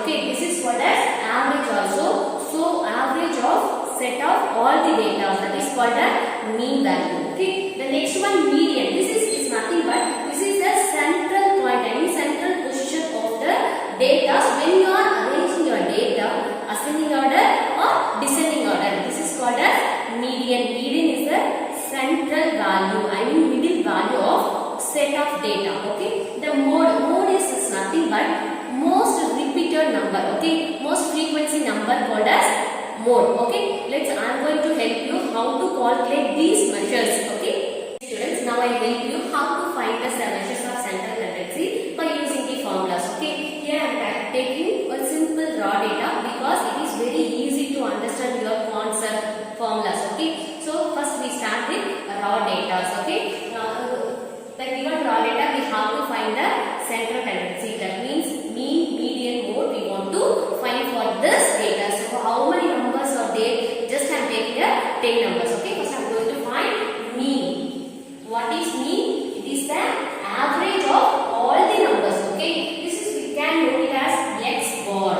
Okay, this is called as average also. So average of set of all the data, that is called a mean value. Okay, the next one median. This is nothing but this is the central point, I mean central position of the data when you are arranging your data ascending order or descending order. This is called as median. Median is the central value, I mean middle value of set of data. Okay, the mode is nothing but most repeated number. Okay, most frequency number called as mode. Okay, I am going to help you how to calculate these measures. Okay, students, now I will help you how to find the measures of central tendency by using the formulas. Okay, here I am taking a simple raw data because it is very easy to understand your concept formulas. Okay, so first we start with raw data. Okay, the given raw data we have to find the central tendency. That means mean, median, mode we want to find for this data. So how many numbers are there? Just I am taking the 10 numbers. Okay, first I am going to find mean. What is mean? It is the average of all the numbers. Okay, this is we can note it as x bar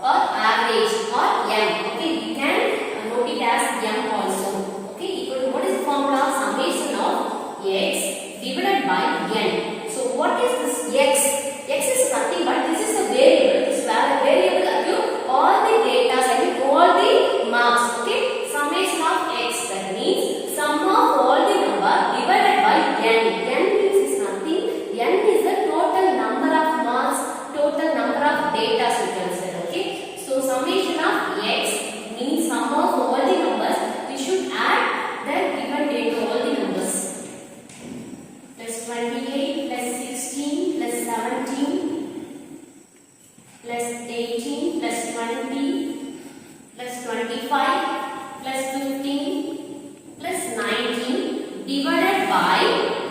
or average or m. Okay, we can note it as m also. Okay, equal to what is the formula? Summation of x divided by n. So what is this x? X is nothing but this is a variable. This variable give all the data, I mean all the marks. Okay, summation of x, that means sum of all the number divided by n. N means is nothing. N is the total number of marks, total number of data you can say. Okay, so summation of x means sum of all the numbers. We should add the given data, all the numbers. Plus 28 plus 16 plus 17 plus 18 plus 20 plus 25 plus 15 plus 19 divided by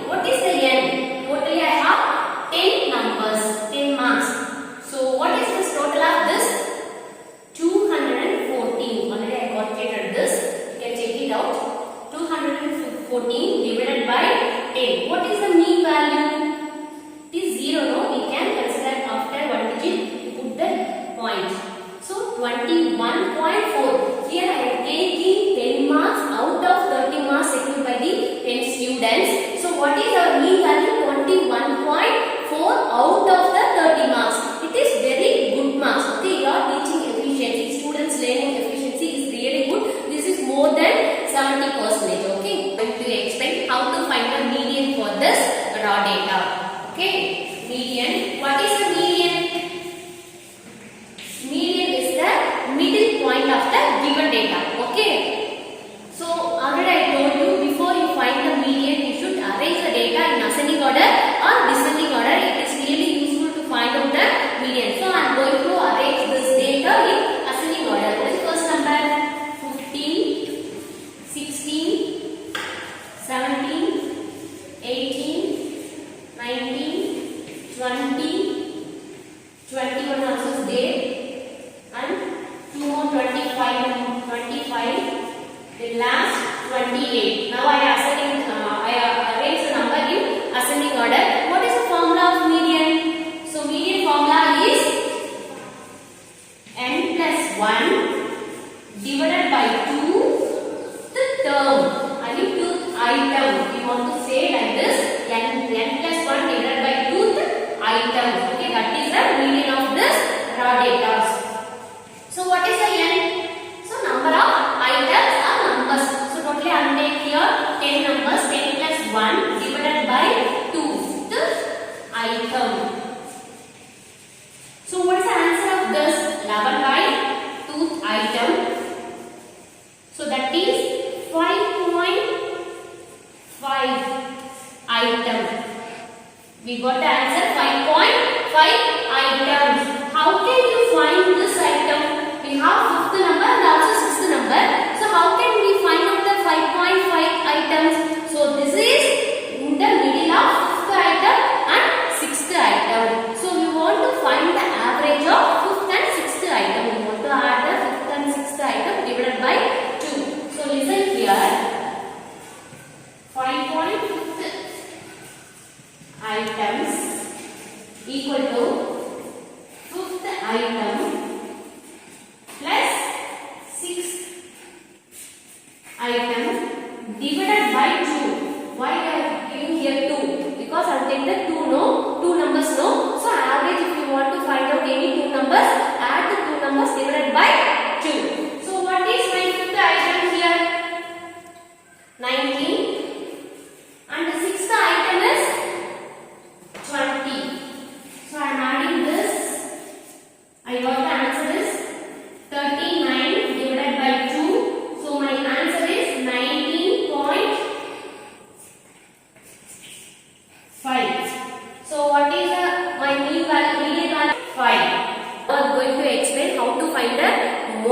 what is the n? Totally I have 10 numbers, 10 marks. So what is this total of this? 214. Already I calculated this. You can check it out. 214 divided by 10. What is the mean value? It is 0. No, we can consider after one digit. Put the point. So 21.4. Here I am taking 10 marks out of 30 marks secured by the 10 students. So what is our mean value? 21.4 out of the 30 marks. It is very good marks. Okay, your teaching efficiency, students learning efficiency is really good. This is more than 70%. Okay, I'm going to explain how to find the median for this raw data. Okay, median. What is the median? Median is the middle point of the given data. Okay, so already I told you before you find the median, you should arrange the data in ascending order or descending order. It is really useful to find out the median. So I am going to arrange this data in ascending order. What is the first number? 15, 16, 17, 18, 19, 20, 21 also is there. And 2 more 25, the last 28. Now I arrange the number in ascending order. What is the formula of median? So median formula is n plus 1 divided by 2 the term. I mean 2th item. We want to say like this, n plus 1 divided by 2th item. Okay, that is the median of this raw data. So what is the n? So number of items or numbers. So totally I am taking here 10 numbers. 10 plus 1 divided by 2 the item. So what is the answer of this? 11 by 2th item. So that is 5.5 item. We got the answer 5.5 items. How can you find this item? We have 5th number and also 6th number. So how can we find out the 5.5 items? So this is in the middle of 5th item and 6th item. So we want to find the average of 5th and 6th item. We want to add the 5th and 6th item divided by 2. So listen here. 5.5 items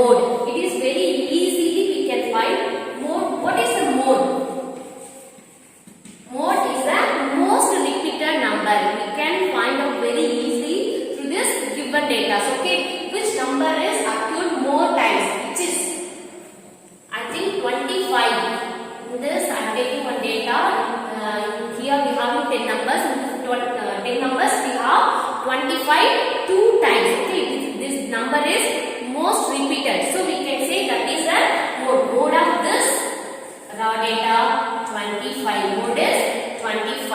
mode. It is very easily we can find mode. What is the mode? Mode is the most repeated number. We can find out very easily through this given data. Okay, which number is occurred more times? Which is, I think, 25. In this, I am taking one data. Here we have 10 numbers. In 10 numbers, we have 25 two times. Okay, this number is most repeated. So we can say that is the mode. Mode of this raw data 25. Mode is 25.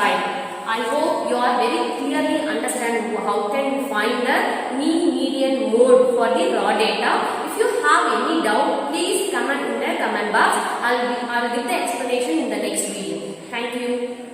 I hope you are very clearly understand how can we find the mean, median, mode for the raw data. If you have any doubt, please comment in the comment box. I will give the explanation in the next video. Thank you.